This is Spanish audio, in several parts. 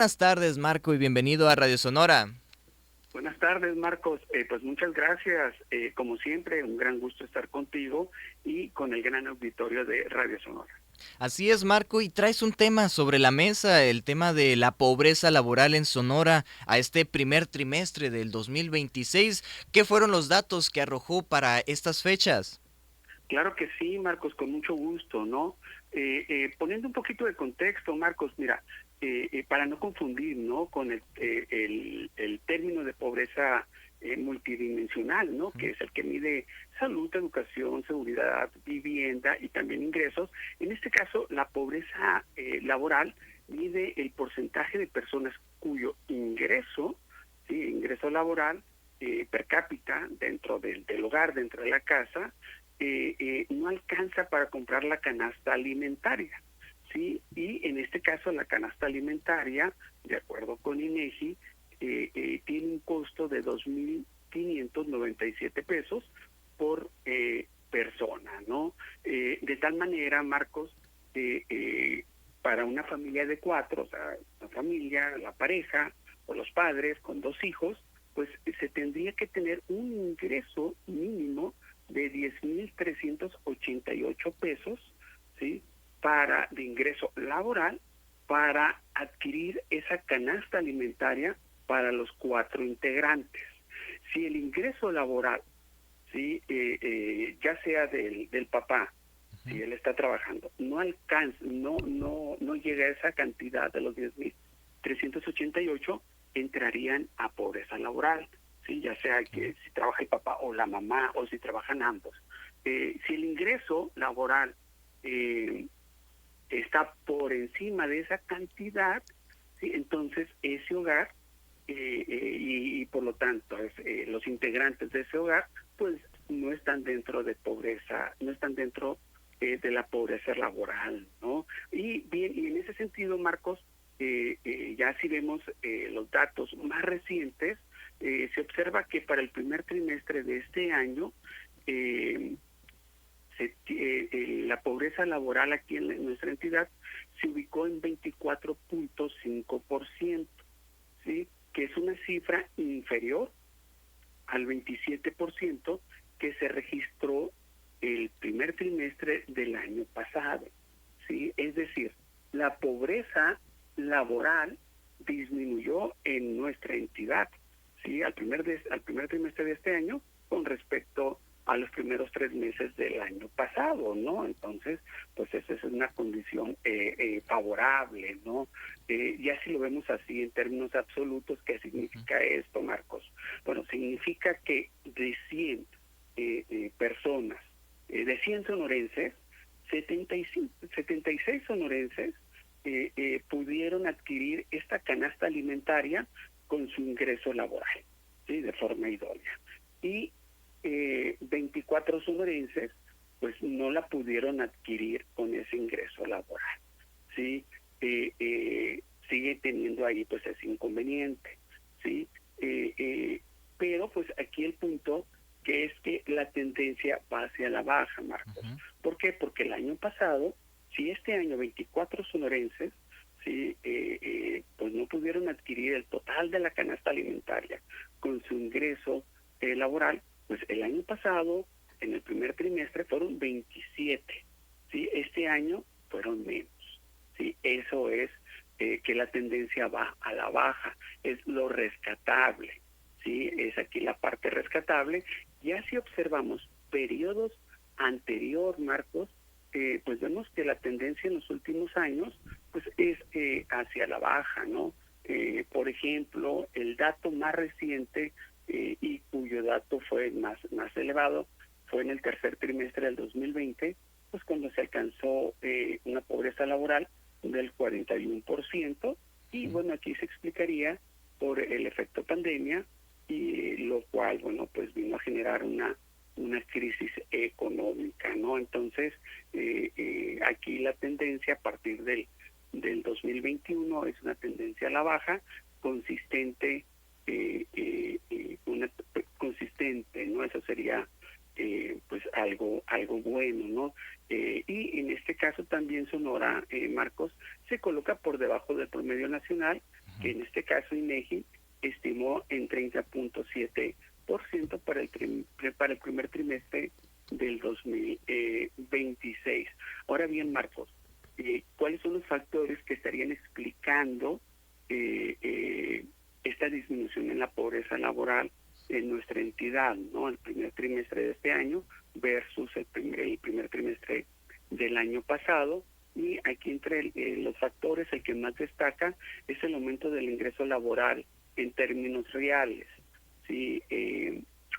Buenas tardes, Marco, y bienvenido a Radio Sonora. Buenas tardes, Marcos. Pues muchas gracias. Como siempre, un gran gusto estar contigo y con el gran auditorio de Radio Sonora. Así es, Marco, y traes un tema sobre la mesa, el tema de la pobreza laboral en Sonora a este primer trimestre del 2026. ¿Qué fueron los datos que arrojó para estas fechas? Claro que sí, Marcos, con mucho gusto, ¿no? Poniendo un poquito de contexto, Marcos, mira, para no confundir, ¿no? Con el término de pobreza multidimensional, ¿no? Que es el que mide salud, educación, seguridad, vivienda y también ingresos. En este caso, la pobreza laboral mide el porcentaje de personas cuyo ingreso, ¿sí? Ingreso laboral per cápita dentro del hogar, dentro de la casa, no alcanza para comprar la canasta alimentaria, ¿sí? Y en este caso la canasta alimentaria, de acuerdo con INEGI, tiene un costo de 2,597 pesos por persona, ¿no? De tal manera, Marcos, para una familia de cuatro, o sea, la familia, la pareja o los padres con dos hijos, pues se tendría que tener un ingreso mínimo de 10,388 pesos, ¿sí? De ingreso laboral para adquirir esa canasta alimentaria para los cuatro integrantes. Si el ingreso laboral, ¿sí? Ya sea del papá, si él está trabajando, no alcanza, no llega a esa cantidad de los 10,388, entrarían a pobreza laboral, ¿sí? Ya sea que si trabaja el papá o la mamá o si trabajan ambos. Si el ingreso laboral está por encima de esa cantidad, ¿sí? Entonces ese hogar y por lo tanto los integrantes de ese hogar pues no están dentro de pobreza, no están dentro de la pobreza laboral, ¿no? Y bien, y en ese sentido, Marcos, ya si vemos los datos más recientes, se observa que para el primer trimestre de este año, la pobreza laboral aquí en nuestra entidad se ubicó en 24,5%, ¿sí? Que es una cifra inferior al 27% que se registró el primer trimestre del año pasado, ¿sí? Es decir, la pobreza laboral disminuyó en nuestra entidad, ¿sí? Al primer trimestre de este año con respecto a los primeros 3 meses del año pasado, ¿no? Entonces, pues esa es una condición favorable, ¿no? Ya si lo vemos así en términos absolutos, ¿qué significa esto, Marcos? Bueno, significa que de 100 personas, de 100 sonorenses, 76 sonorenses pudieron adquirir esta canasta alimentaria con su ingreso laboral, ¿sí? De forma idónea. Y 24 sonorenses pues no la pudieron adquirir con ese ingreso laboral, ¿sí? Sigue teniendo ahí pues ese inconveniente, ¿sí? Pero pues aquí el punto que es que la tendencia va hacia la baja, Marcos. ¿Por qué? Porque el año pasado, si este año 24 sonorenses, ¿sí? Pues no pudieron adquirir el total de la canasta alimentaria con su ingreso laboral, pues el año pasado, en el primer trimestre, fueron 27, ¿sí? Este año fueron menos, ¿sí? Eso es que la tendencia va a la baja, es lo rescatable, ¿sí? Es aquí la parte rescatable. Ya si observamos periodos anterior, Marcos, pues vemos que la tendencia en los últimos años pues es hacia la baja, ¿no? Por ejemplo, el dato más reciente y cuyo dato fue más elevado fue en el tercer trimestre del 2020, pues cuando se alcanzó una pobreza laboral del 41%, y bueno, aquí se explicaría por el efecto pandemia, y lo cual, bueno, pues vino a generar una crisis económica, ¿no? Entonces, aquí la tendencia a partir del 2021 es una tendencia a la baja, consistente, consistente, ¿no? Eso sería pues algo bueno, ¿no? Y en este caso también Sonora, Marcos, se coloca por debajo del promedio nacional que en este caso INEGI estimó en 30.7% para el primer trimestre del 2026. Ahora bien, Marcos, ¿cuáles son los factores que estarían explicando esta disminución en la pobreza laboral en nuestra entidad, ¿no? El primer trimestre de este año versus el primer trimestre del año pasado? Y aquí entre los factores, el que más destaca es el aumento del ingreso laboral en términos reales. Sí,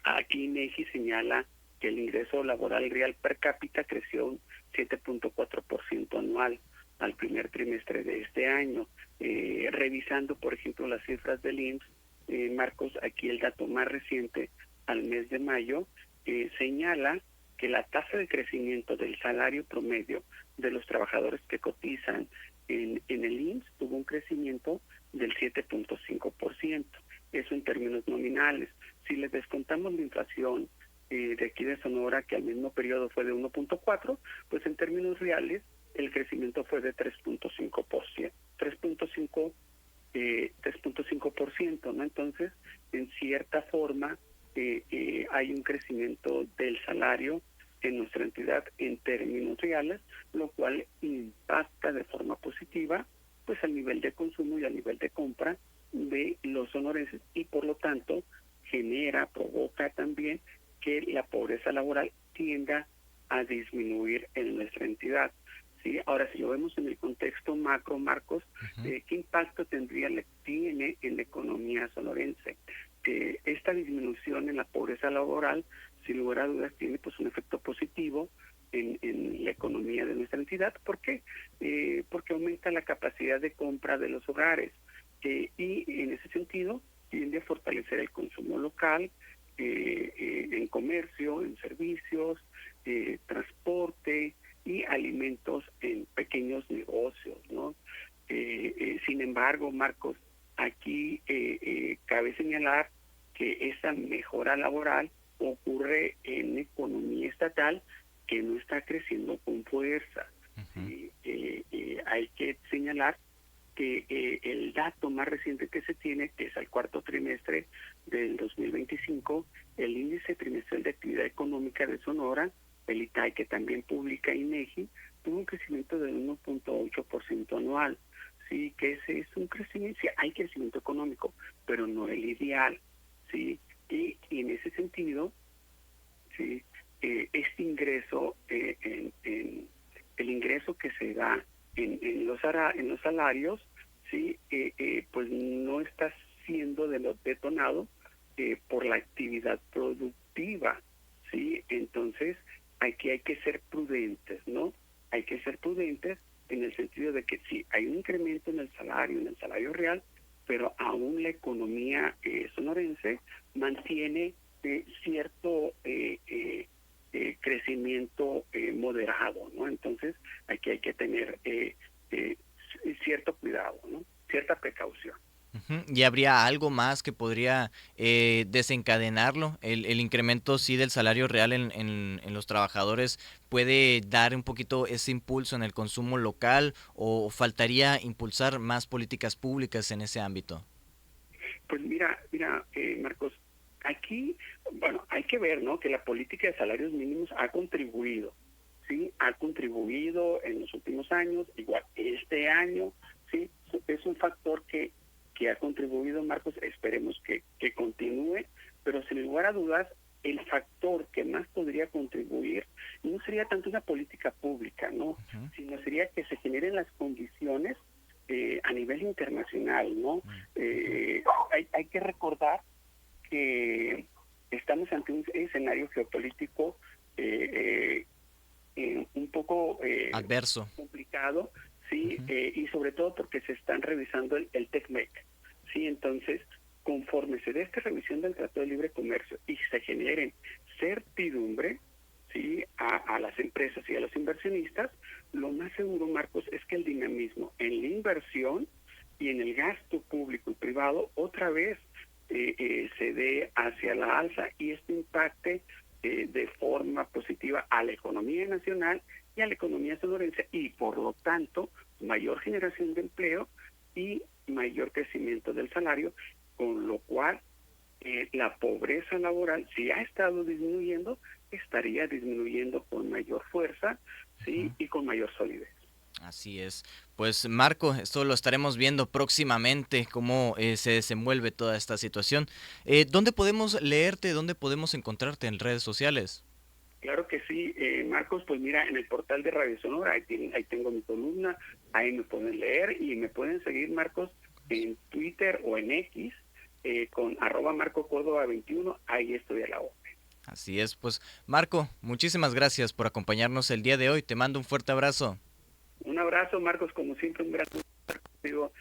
aquí INEGI señala que el ingreso laboral real per cápita creció un 7.4% anual al primer trimestre de este año. Revisando, por ejemplo, las cifras del IMSS, Marcos, aquí el dato más reciente al mes de mayo señala que la tasa de crecimiento del salario promedio de los trabajadores que cotizan en el IMSS tuvo un crecimiento del 7.5%. Eso en términos nominales. Si les descontamos la inflación de aquí de Sonora, que al mismo periodo fue de 1.4, pues en términos reales el crecimiento fue de 3.5%, 3.5%, ¿no? Entonces, en cierta forma, hay un crecimiento del salario en nuestra entidad en términos reales, lo cual impacta de forma positiva pues al nivel de consumo y al nivel de compra de los sonorenses, y por lo tanto provoca también que la pobreza laboral tienda a disminuir en nuestra entidad. ¿Sí? Ahora, si lo vemos en el contexto macro, Marcos, ¿qué impacto tiene en la economía sonorense? Esta disminución en la pobreza laboral, sin lugar a dudas, tiene pues un efecto positivo en la economía de nuestra entidad. ¿Por qué? Porque aumenta la capacidad de compra de los hogares, y en ese sentido tiende a fortalecer el consumo local, en comercio, en servicios, transporte y alimentos en pequeños negocios, ¿no? Sin embargo, Marcos, aquí cabe señalar que esa mejora laboral ocurre en economía estatal que no está creciendo con fuerza. Hay que señalar que el dato más reciente que se tiene, que es al cuarto trimestre del 2025, el índice trimestral de actividad económica de Sonora, el ITAI, que también publica INEGI, tuvo un crecimiento del 1.8% anual. Sí, que ese es un crecimiento, sí, hay crecimiento económico, pero no el ideal. Sí, y en ese sentido, sí, este ingreso, el ingreso que se da en los salarios, sí, pues no está siendo detonado por la actividad productiva, sí. Entonces aquí hay que ser prudentes, ¿no? Hay que ser prudentes en el sentido de que sí, hay un incremento en el salario real, pero aún la economía sonorense mantiene cierto crecimiento moderado, ¿no? Entonces aquí hay que tener cierto cuidado, ¿no? Cierta precaución. ¿Y habría algo más que podría desencadenarlo? El incremento sí del salario real en los trabajadores puede dar un poquito ese impulso en el consumo local, o faltaría impulsar más políticas públicas en ese ámbito. Pues mira, Marcos, aquí, bueno, hay que ver, ¿no? Que la política de salarios mínimos ha contribuido, ¿sí? Ha contribuido en los últimos años, igual este año, ¿sí? Es un factor que ha contribuido, Marcos, esperemos que continúe, pero sin lugar a dudas, el factor que más podría contribuir no sería tanto una política pública, ¿no? Sino sería que se generen las condiciones a nivel internacional, ¿no? Hay que recordar que estamos ante un escenario geopolítico un poco Adverso. complicado, sí, y sobre todo porque se están revisando el TECMEC, sí. Entonces, conforme se dé esta revisión del Tratado de Libre Comercio y se genere certidumbre, sí, a las empresas y a los inversionistas, lo más seguro, Marcos, es que el dinamismo en la inversión y en el gasto público y privado otra vez se dé hacia la alza, y esto impacte de forma positiva a la economía nacional y a la economía sonorense, y por lo tanto mayor generación de empleo y mayor crecimiento del salario, con lo cual la pobreza laboral, si ha estado disminuyendo, estaría disminuyendo con mayor fuerza, sí, Ujú. y con mayor solidez. Así es. Pues Marco, esto lo estaremos viendo próximamente, cómo se desenvuelve toda esta situación. ¿Dónde podemos leerte? ¿Dónde podemos encontrarte en redes sociales? Claro que sí, Marcos, pues mira, en el portal de Radio Sonora, ahí tengo mi columna, ahí me pueden leer y me pueden seguir, Marcos, en Twitter o en X, con @MarcoCórdoba21, ahí estoy a la orden. Así es, pues Marco, muchísimas gracias por acompañarnos el día de hoy. Te mando un fuerte abrazo. Un abrazo, Marcos, como siempre, un gran gusto estar contigo